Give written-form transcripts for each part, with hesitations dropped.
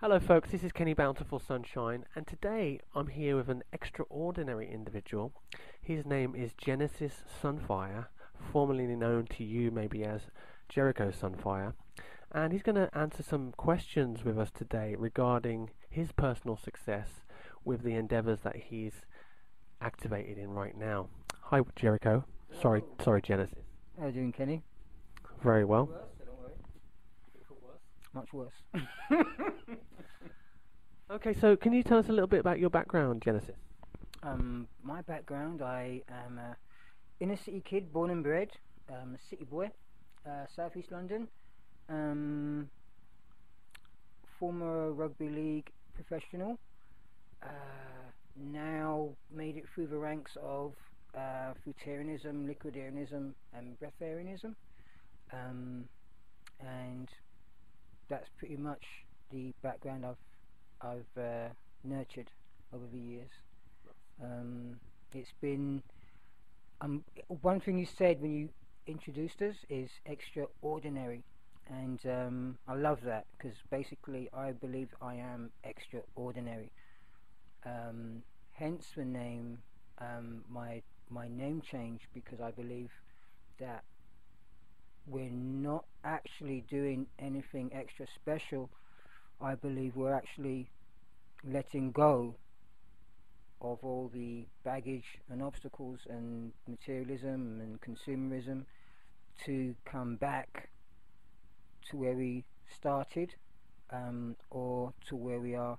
Hello, folks. This is Kenny Bountiful Sunshine, and today I'm here with an extraordinary individual. His name is Genesis Sunfire, formerly known to you maybe as Jericho Sunfire, and he's going to answer some questions with us today regarding his personal success with the endeavors that he's activated in right now. Hi, Jericho. Sorry, Genesis. How you doing, Kenny? Very well. Worse, so don't worry. Much worse. Okay, so can you tell us a little bit about your background, Genesis? My background, I am a inner city kid, born and bred, a city boy, southeast London. Former rugby league professional. Now made it through the ranks of fruitarianism, liquidarianism, and breatharianism. And that's pretty much the background I've nurtured over the years. It's been one thing you said when you introduced us is extraordinary, and I love that because basically I believe I am extraordinary. Hence the name, my name change, because I believe that we're not actually doing anything extra special. I believe we're actually letting go of all the baggage and obstacles and materialism and consumerism to come back to where we started, or to where we are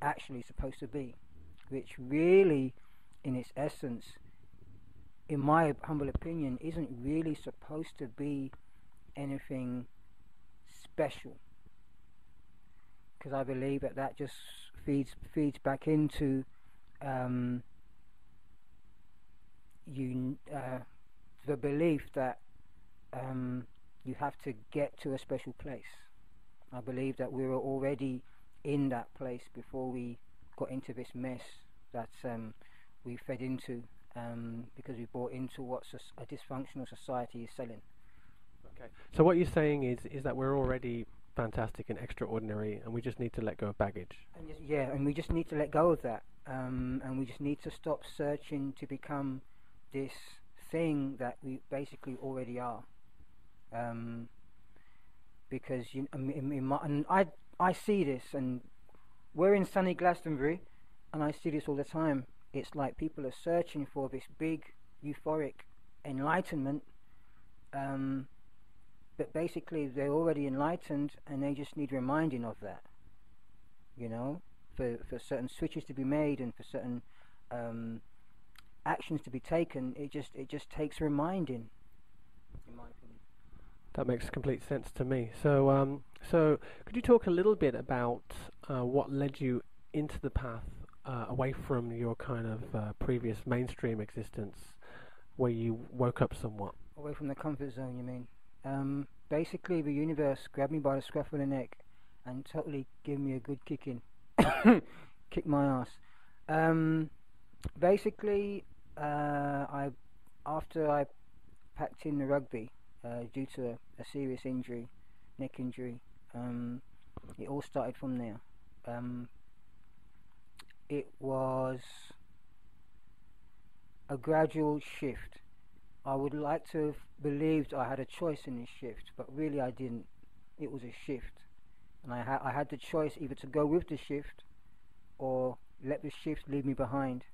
actually supposed to be, which really, in its essence, in my humble opinion, isn't really supposed to be anything special, because I believe that just feeds back into the belief that you have to get to a special place. I believe that we were already in that place before we got into this mess that we fed into, because we bought into what a dysfunctional society is selling. Okay. So what you're saying is that we're already fantastic and extraordinary, and we just need to let go of baggage. And we just need to let go of that, and we just need to stop searching to become this thing that we basically already are. Because I see this, and we're in sunny Glastonbury, and I see this all the time. It's like people are searching for this big euphoric enlightenment, but basically they're already enlightened, and they just need reminding of that. For certain switches to be made and for certain actions to be taken, it just takes reminding, in my opinion. That makes complete sense to me. So could you talk a little bit about what led you into the path away from your kind of previous mainstream existence, where you woke up somewhat? Away from the comfort zone, you mean? Basically, the universe grabbed me by the scruff of the neck and totally gave me a good kicking. Kick my ass. Basically, after I packed in the rugby due to a serious injury, neck injury, it all started from there. It was a gradual shift. I would like to have believed I had a choice in this shift, but really I didn't. It was a shift, and I had the choice either to go with the shift or let the shift leave me behind.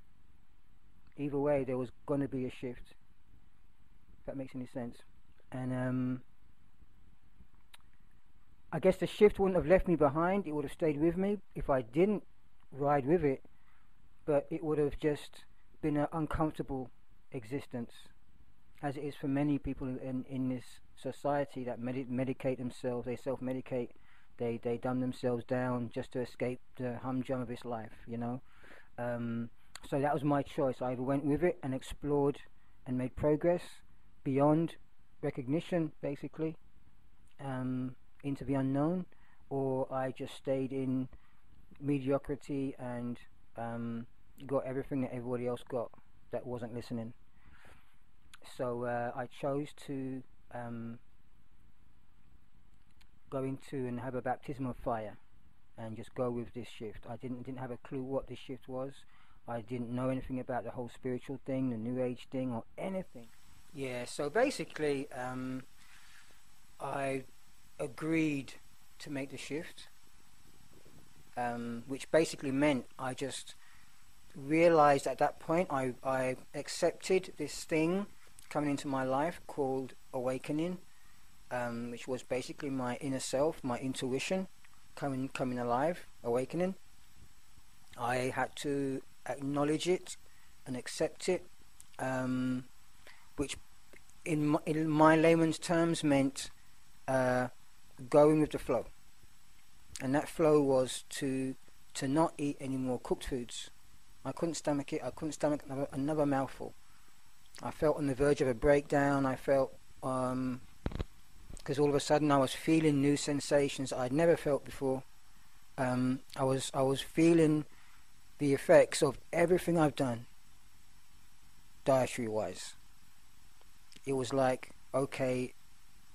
Either way, there was going to be a shift, if that makes any sense. And I guess the shift wouldn't have left me behind. It would have stayed with me if I didn't ride with it, but it would have just been an uncomfortable existence, as it is for many people in this society that medicate themselves. They self-medicate, they dumb themselves down just to escape the humdrum of this life, so that was my choice. I either went with it and explored and made progress beyond recognition, basically, into the unknown, or I just stayed in mediocrity and got everything that everybody else got that wasn't listening. So I chose to go into and have a baptism of fire and just go with this shift. I didn't have a clue what this shift was. I didn't know anything about the whole spiritual thing, the New Age thing, or anything. Yeah, so basically, I agreed to make the shift, which basically meant I just realized at that point I accepted this thing coming into my life called awakening, which was basically my inner self, my intuition coming alive, awakening. I had to acknowledge it and accept it, which in my layman's terms meant going with the flow. And that flow was to not eat any more cooked foods. I couldn't stomach it. I couldn't stomach another mouthful. I felt on the verge of a breakdown. I felt, because all of a sudden I was feeling new sensations I'd never felt before. I was feeling the effects of everything I've done, dietary-wise. It was like, okay,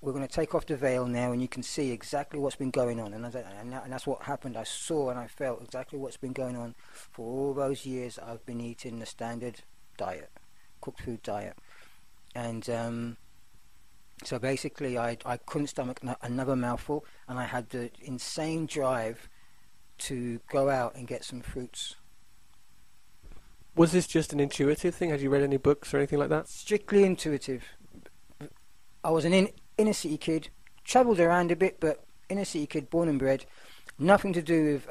we're going to take off the veil now, and you can see exactly what's been going on. And that's what happened. I saw and I felt exactly what's been going on for all those years. I've been eating the standard diet, cooked food diet, and so basically I couldn't stomach another mouthful, and I had the insane drive to go out and get some fruits. Was this just an intuitive thing? Had you read any books or anything like that? Strictly intuitive. I was an inner city kid, travelled around a bit, but inner city kid, born and bred. Nothing to do with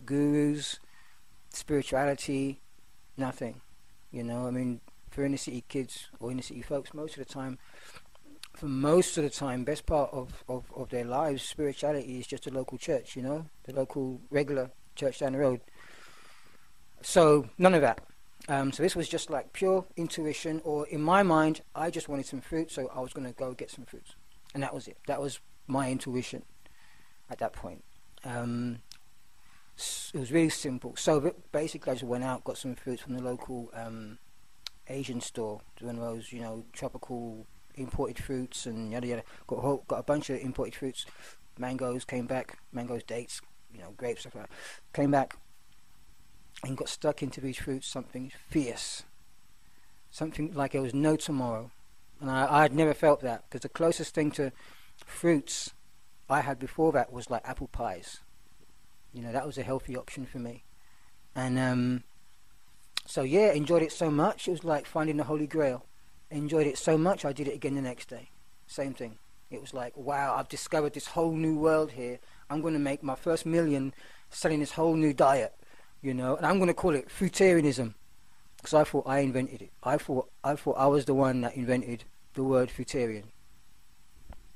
gurus, spirituality, nothing. You know, I mean, for inner city kids or inner city folks, most of the time, best part of their lives, spirituality is just a local church, you know, the local regular church down the road. So none of that. So this was just like pure intuition, or in my mind, I just wanted some fruit, so I was going to go get some fruits. And that was it. That was my intuition at that point. It was really simple. So basically I just went out, got some fruits from the local Asian store, one of those, you know, tropical imported fruits and yada yada. Got a bunch of imported fruits, mangoes, dates, you know, grapes, stuff like that. Came back and got stuck into these fruits, something fierce, something like there was no tomorrow. And I had never felt that, because the closest thing to fruits I had before that was like apple pies. You know, that was a healthy option for me. And so yeah, enjoyed it so much. It was like finding the Holy Grail. Enjoyed it so much, I did it again the next day. Same thing. It was like, wow, I've discovered this whole new world here. I'm going to make my first million selling this whole new diet, you know, and I'm going to call it fruitarianism, because I thought I invented it. I thought I was the one that invented the word fruitarian.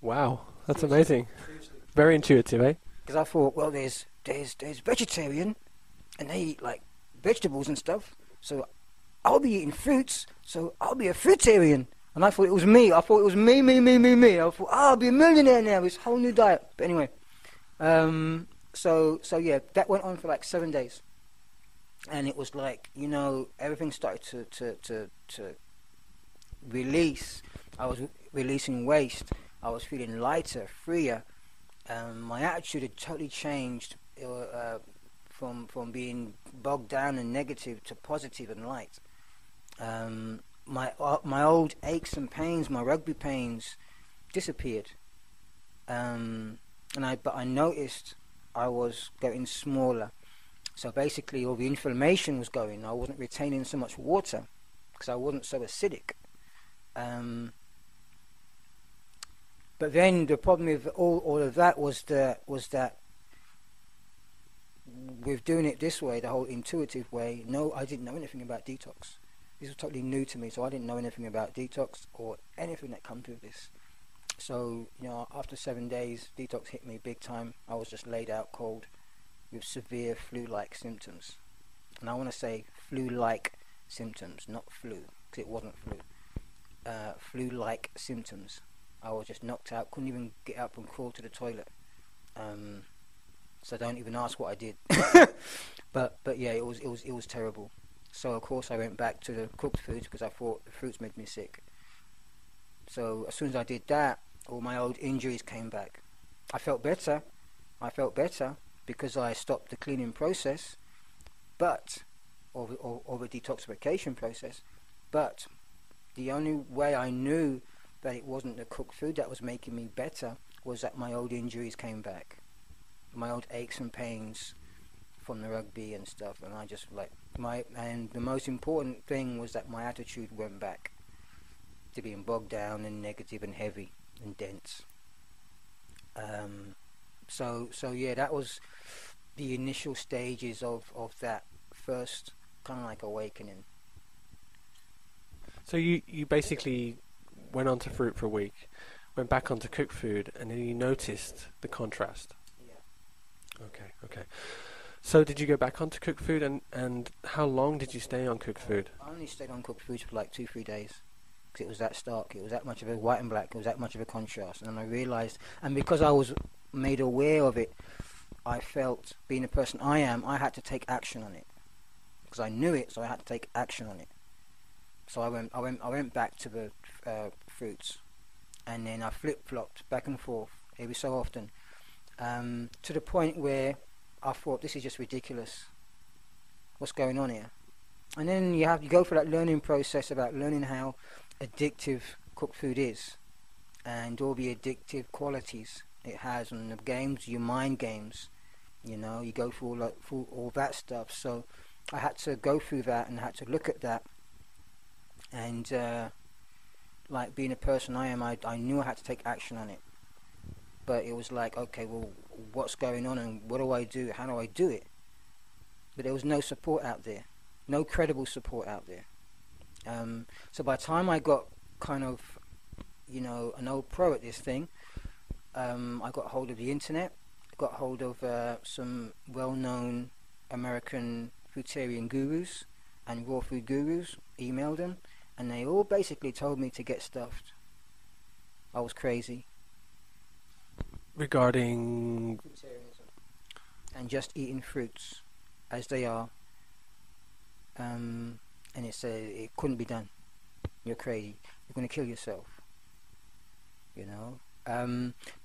Wow, that's amazing. Very intuitive, eh? Because I thought, well, there's vegetarian, and they eat like vegetables and stuff, so I'll be eating fruits, so I'll be a fruitarian. And I thought it was me. I thought it was me. I thought, I'll be a millionaire now, this whole new diet. But anyway, so yeah, that went on for like 7 days. And it was like, you know, everything started to release. I was releasing waste. I was feeling lighter, freer. My attitude had totally changed from being bogged down and negative to positive and light. My old aches and pains, my rugby pains, disappeared. But I noticed I was getting smaller. So basically all the inflammation was going. I wasn't retaining so much water because I wasn't so acidic. But then the problem with all of that was that with doing it this way, the whole intuitive way, I didn't know anything about detox. This was totally new to me, so I didn't know anything about detox or anything that comes with this. So, you know, after 7 days, detox hit me big time. I was just laid out cold with severe flu-like symptoms. And I want to say flu-like symptoms, not flu, because it wasn't flu. Flu-like symptoms. I was just knocked out, couldn't even get up and crawl to the toilet. So don't even ask what I did. but yeah, it was terrible. So of course I went back to the cooked foods because I thought the fruits made me sick. So as soon as I did that, all my old injuries came back. I felt better. I felt better because I stopped the cleaning process, but or the detoxification process. But the only way I knew that it wasn't the cooked food that was making me better was that my old injuries came back, my old aches and pains from the rugby and stuff, and I just and the most important thing was that my attitude went back to being bogged down and negative and heavy and dense. So yeah, that was the initial stages of that first kind of like awakening. So you basically went on to fruit for a week, went back onto cooked food, and then you noticed the contrast. Yeah. Okay. So did you go back onto cooked food, and how long did you stay on cooked food? I only stayed on cooked food for like 2-3 days because it was that stark. It was that much of a white and black. It was that much of a contrast. And I realized, and because I was made aware of it, I felt, being the person I am, I had to take action on it because I knew it. So I had to take action on it. So I went back to the fruits, and then I flip-flopped back and forth every so often, to the point where I thought, this is just ridiculous. What's going on here? And then you go for that learning process about learning how addictive cooked food is, and all the addictive qualities it has, and the games, your mind games. You know, you go through all that stuff. So I had to go through that and had to look at that. And like being a person I am, I knew I had to take action on it. But it was like, okay, well, what's going on and what do I do? How do I do it? But there was no support out there, no credible support out there. So by the time I got kind of, an old pro at this thing, I got hold of the internet, got hold of some well-known American fruitarian gurus and raw food gurus, emailed them, and they all basically told me to get stuffed. I was crazy. Regarding Fruitarianism. And just eating fruits as they are. And it couldn't be done. You're crazy. You're going to kill yourself.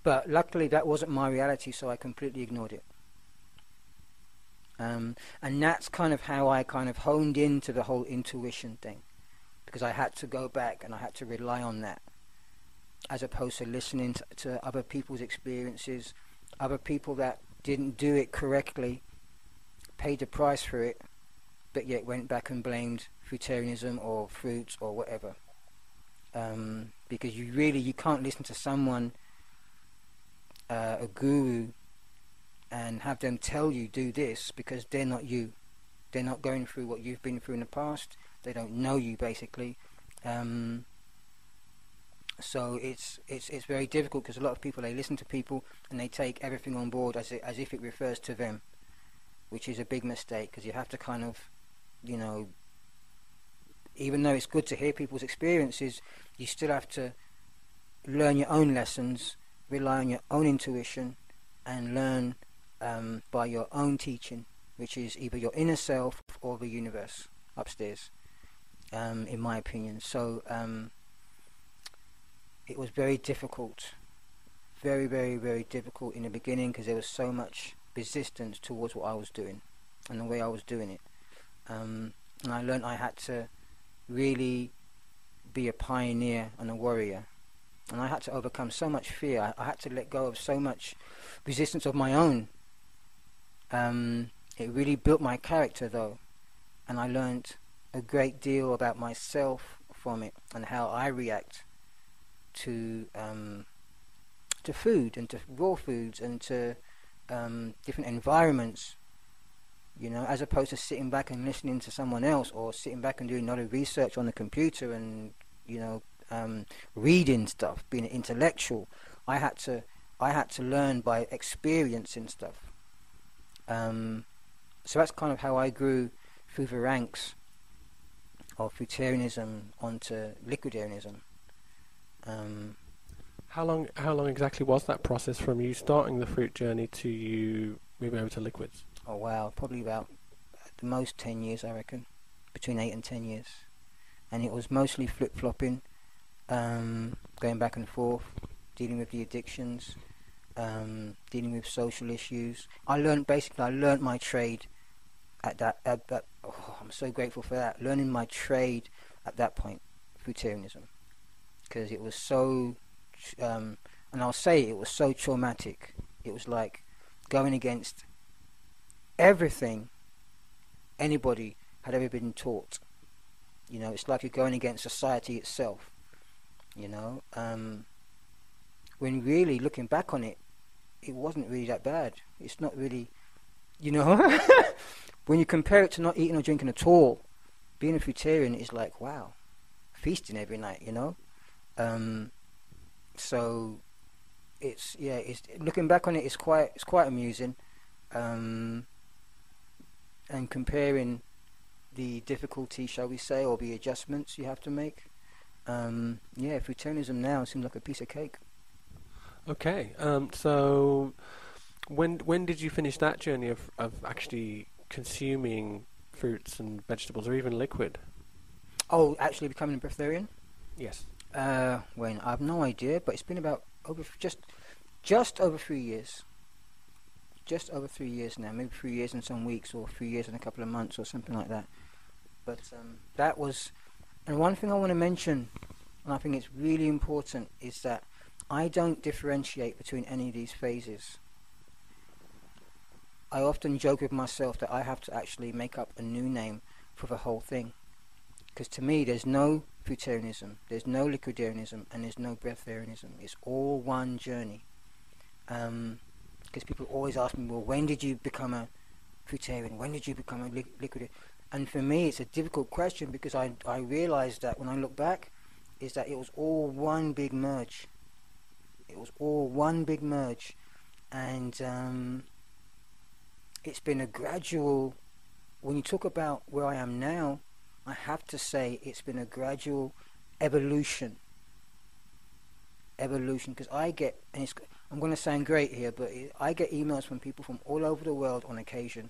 But luckily that wasn't my reality, so I completely ignored it. And that's kind of how I kind of honed into the whole intuition thing, because I had to go back and I had to rely on that, as opposed to listening to other people's experiences, other people that didn't do it correctly, paid the price for it, but yet went back and blamed fruitarianism or fruits or whatever. Because you can't listen to someone, a guru, and have them tell you do this, because they're not you. They're not going through what you've been through in the past. They don't know you, basically. So it's very difficult, because a lot of people, they listen to people and they take everything on board as if it refers to them, which is a big mistake, because you have to kind of, even though it's good to hear people's experiences, you still have to learn your own lessons, rely on your own intuition, and learn by your own teaching, which is either your inner self or the universe upstairs, in my opinion. So it was very difficult, very, very, very difficult in the beginning, because there was so much resistance towards what I was doing and the way I was doing it. And I learned I had to really be a pioneer and a warrior, and I had to overcome so much fear. I had to let go of so much resistance of my own. It really built my character, though, and I learned a great deal about myself from it, and how I react to food, and to raw foods, and to different environments, as opposed to sitting back and listening to someone else, or sitting back and doing a lot of research on the computer and reading stuff, being an intellectual. I had to learn by experiencing stuff. So that's kind of how I grew through the ranks of fruitarianism onto liquidarianism. how long exactly was that process from you starting the fruit journey to you moving over to liquids? Oh wow, probably about at the most 10 years, I reckon, between 8 and 10 years. And it was mostly flip-flopping, going back and forth, dealing with the addictions, dealing with social issues. I learned my trade at that. Oh, I'm so grateful for that. Learning my trade at that point, Fruitarianism, because it was so, and I'll say it was so traumatic. It was like going against everything anybody had ever been taught. You know, it's like you're going against society itself. You know, when really looking back on it, it wasn't really that bad. It's not really, you know, when you compare it to not eating or drinking at all, being a fruitarian is like, wow, feasting every night, you know. So it's looking back on it, it's quite amusing, and comparing the difficulty, shall we say, or the adjustments you have to make. Fruitarianism now seems like a piece of cake. Okay, so when did you finish that journey of actually consuming fruits and vegetables, or even liquid? Oh, actually becoming a breatharian? Yes. When? I have no idea, but it's been about just over 3 years. Just over 3 years now, maybe 3 years and some weeks, or 3 years and a couple of months, or something like that. But that was, and one thing I want to mention, and I think it's really important, is that I don't differentiate between any of these phases. I often joke with myself that I have to actually make up a new name for the whole thing. Because to me, there's no fruitarianism, there's no liquidarianism, and there's no breatharianism. It's all one journey. Because people always ask me, well, when did you become a fruitarian? When did you become a liquidarian? And for me, it's a difficult question, because I realized that when I look back, is that it was all one big merge. It was all one big merge. And it's been a gradual, when you talk about where I am now, I have to say it's been a gradual evolution. Because I get, and I'm going to sound great here, but I get emails from people from all over the world on occasion,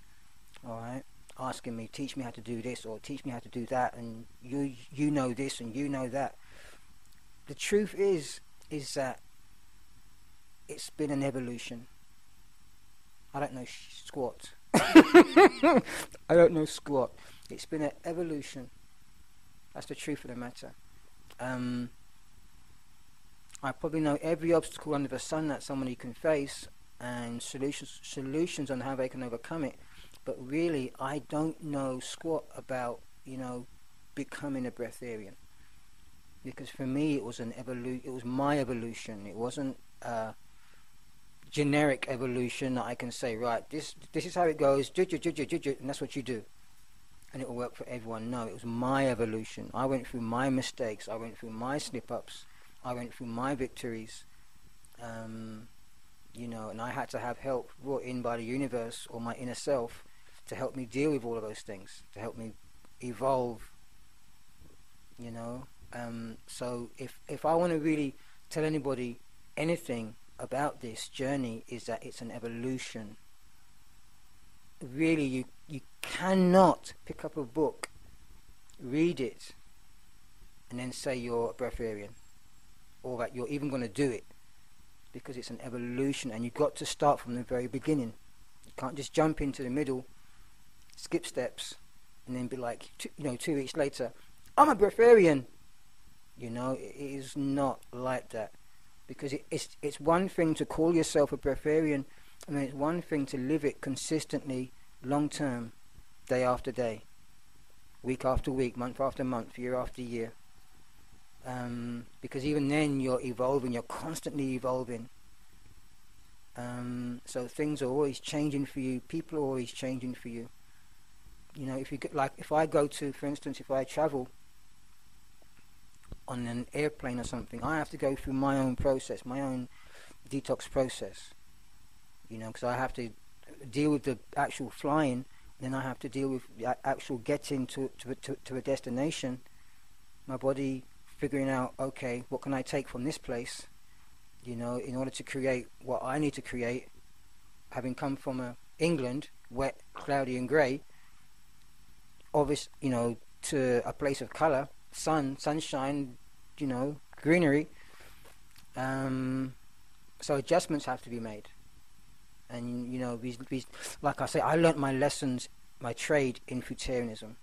all right, asking me, teach me how to do this, or teach me how to do that, and you know this, and you know that. The truth is that it's been an evolution. I don't know squat. I don't know squat. It's been an evolution. That's the truth of the matter. I probably know every obstacle under the sun that somebody can face, and solutions on how they can overcome it. But really, I don't know squat about, becoming a breatharian. Because for me, it was it was my evolution. It wasn't generic evolution that I can say, right, this is how it goes, and that's what you do, and it will work for everyone. No, it was my evolution. I went through my mistakes, I went through my slip-ups, I went through my victories, and I had to have help brought in by the universe or my inner self to help me deal with all of those things, to help me evolve, so if I want to really tell anybody anything about this journey, is that it's an evolution. Really, you cannot pick up a book, read it, and then say you're a breatharian, or that you're even going to do it, because it's an evolution, and you've got to start from the very beginning. You can't just jump into the middle, skip steps, and then be like, 2 weeks later, I'm a breatharian. It is not like that. Because it's one thing to call yourself a breatharian, and then it's one thing to live it consistently, long term, day after day, week after week, month after month, year after year. Because even then you're evolving, you're constantly evolving. So things are always changing for you, people are always changing for you. If I go to, for instance, if I travel on an airplane or something, I have to go through my own process, my own detox process, because I have to deal with the actual flying, then I have to deal with the actual getting to a destination, my body figuring out, okay, what can I take from this place, in order to create what I need to create, having come from England, wet, cloudy and grey, obvious, to a place of colour, sunshine, greenery. So adjustments have to be made. And these, like I say, I learnt my lessons, my trade in fruitarianism,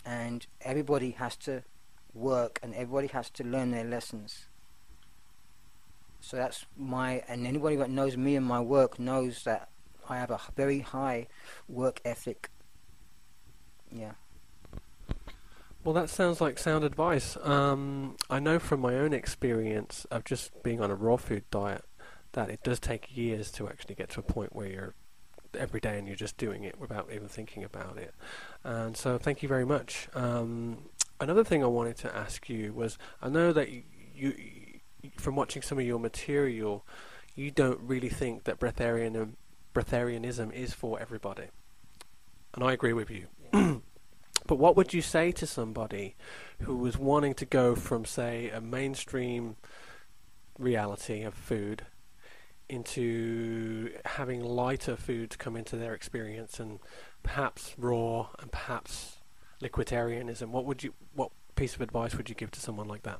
and everybody has to work and everybody has to learn their lessons. So that's and anybody that knows me and my work knows that I have a very high work ethic. Yeah. Well, that sounds like sound advice. I know from my own experience of just being on a raw food diet that it does take years to actually get to a point where you're every day and you're just doing it without even thinking about it. And so thank you very much. Another thing I wanted to ask you was, I know that you from watching some of your material, you don't really think that breatharianism is for everybody. And I agree with you. Yeah. But what would you say to somebody who was wanting to go from, say, a mainstream reality of food into having lighter foods come into their experience, and perhaps raw and perhaps liquidarianism? What piece of advice would you give to someone like that?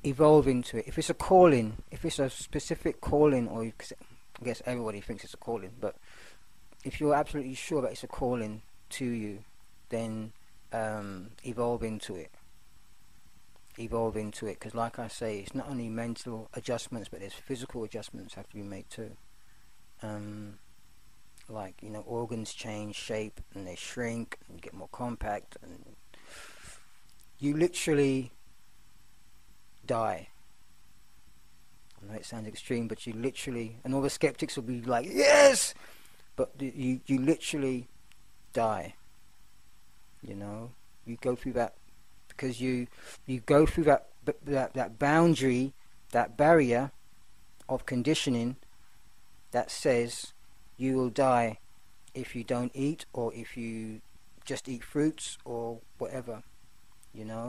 Evolve into it. If it's a calling, if it's a specific calling, or I guess everybody thinks it's a calling, but if you're absolutely sure that it's a calling to you, then evolve into it. Evolve into it, because like I say, it's not only mental adjustments, but there's physical adjustments have to be made too. Like, organs change shape and they shrink and get more compact, and you literally die. I know it sounds extreme, but you literally, and all the skeptics will be like, yes, but you literally die. You go through that, because you go through that boundary, that barrier of conditioning that says you will die if you don't eat, or if you just eat fruits or whatever.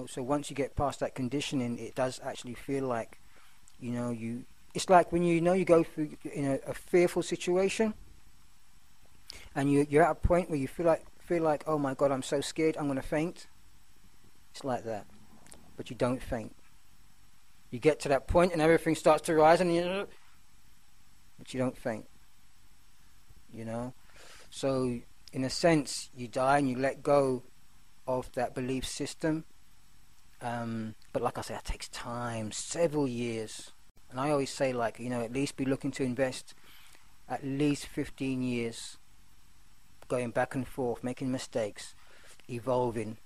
So once you get past that conditioning, it does actually feel like, it's like when you go through a fearful situation, and you're at a point where you feel like, oh my God, I'm so scared, I'm going to faint. It's like that, but you don't faint. You get to that point and everything starts to rise, and but you don't faint. So in a sense, you die and you let go of that belief system. But like I say, that takes time, several years. And I always say, like, at least be looking to invest at least 15 years going back and forth, making mistakes, evolving,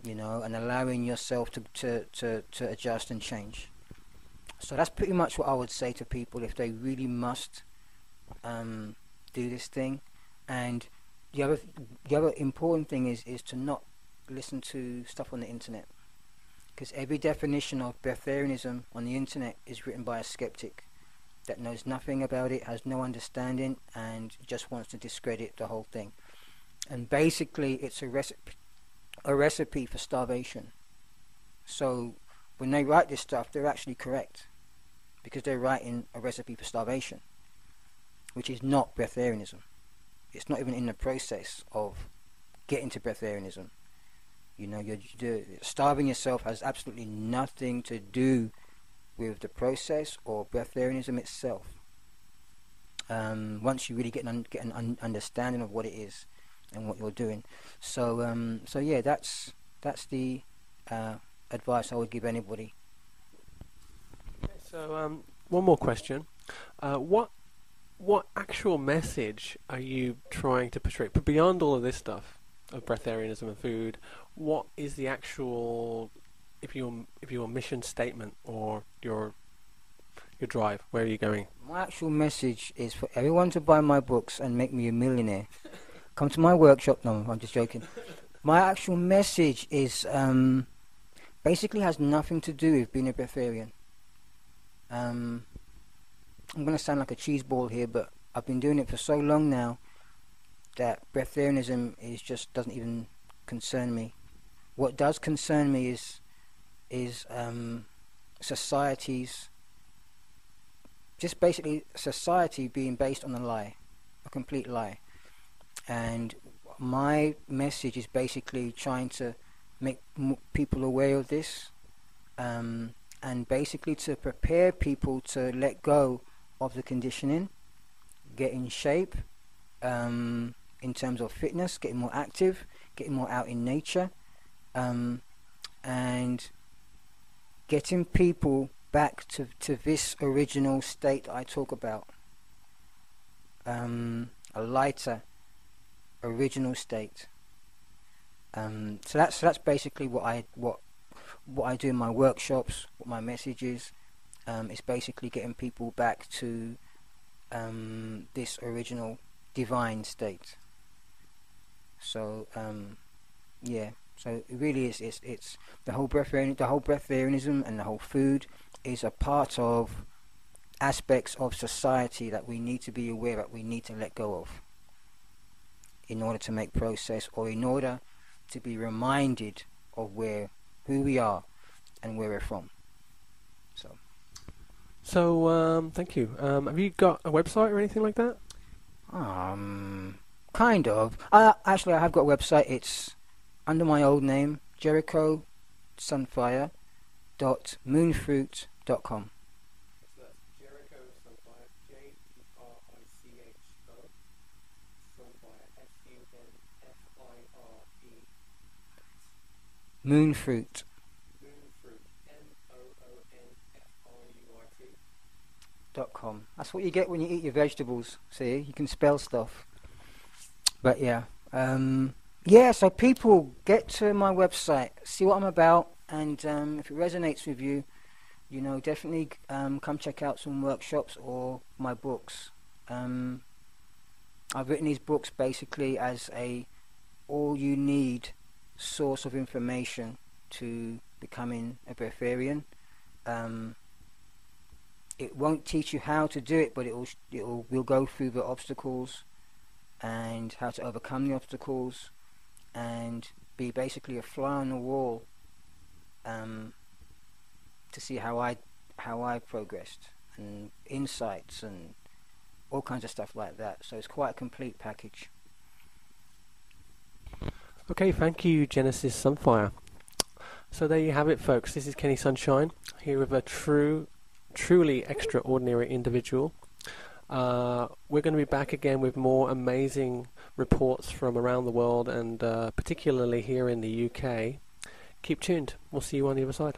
and allowing yourself to adjust and change. So that's pretty much what I would say to people if they really must do this thing. And the other important thing is to not listen to stuff on the internet, because every definition of breatharianism on the internet is written by a skeptic that knows nothing about it, has no understanding, and just wants to discredit the whole thing. And basically it's a recipe for starvation. So when they write this stuff, they're actually correct, because they're writing a recipe for starvation, which is not breatharianism. It's not even in the process of getting to breatharianism. Starving yourself has absolutely nothing to do with the process or breatharianism itself. Once you really get an understanding of what it is and what you're doing. So yeah, that's the advice I would give anybody. Okay, so one more question. What actual message are you trying to portray? But beyond all of this stuff of breatharianism and food, what is the actual, if your mission statement or your drive? Where are you going? My actual message is for everyone to buy my books and make me a millionaire. Come to my workshop. No, I'm just joking. My actual message is basically has nothing to do with being a breatharian. I'm going to sound like a cheese ball here, but I've been doing it for so long now that breatharianism just doesn't even concern me. What does concern me is society's, just basically society being based on a lie, a complete lie. And my message is basically trying to make people aware of this, and basically to prepare people to let go of the conditioning, get in shape, in terms of fitness, getting more active, getting more out in nature, and getting people back to this original state that I talk about, a lighter original state. So that's basically what I do in my workshops, what my message is. It's basically getting people back to this original divine state. So yeah, so it really is. It's the whole breatharianism and the whole food is a part of aspects of society that we need to be aware that we need to let go of in order to make process, or in order to be reminded of who we are and where we're from. So thank you. Have you got a website or anything like that? Kind of. Actually, I have got a website. It's under my old name, JerichoSunfire.moonfruit.com. So that's Jericho Sunfire, Jericho, Sunfire, Sunfire. Moonfruit. .com. That's what you get when you eat your vegetables. See, you can spell stuff. But yeah, so people get to my website, see what I'm about, and if it resonates with you, definitely come check out some workshops or my books. I've written these books basically as all you need source of information to becoming a breatharian. It won't teach you how to do it, but we'll go through the obstacles and how to overcome the obstacles, and be basically a fly on the wall to see how I progressed, and insights and all kinds of stuff like that. So it's quite a complete package. Okay, thank you, Genesis Sunfire. So there you have it, folks. This is Kenny Sunshine here with a truly extraordinary individual. We're going to be back again with more amazing reports from around the world, and particularly here in the UK. Keep tuned. We'll see you on the other side.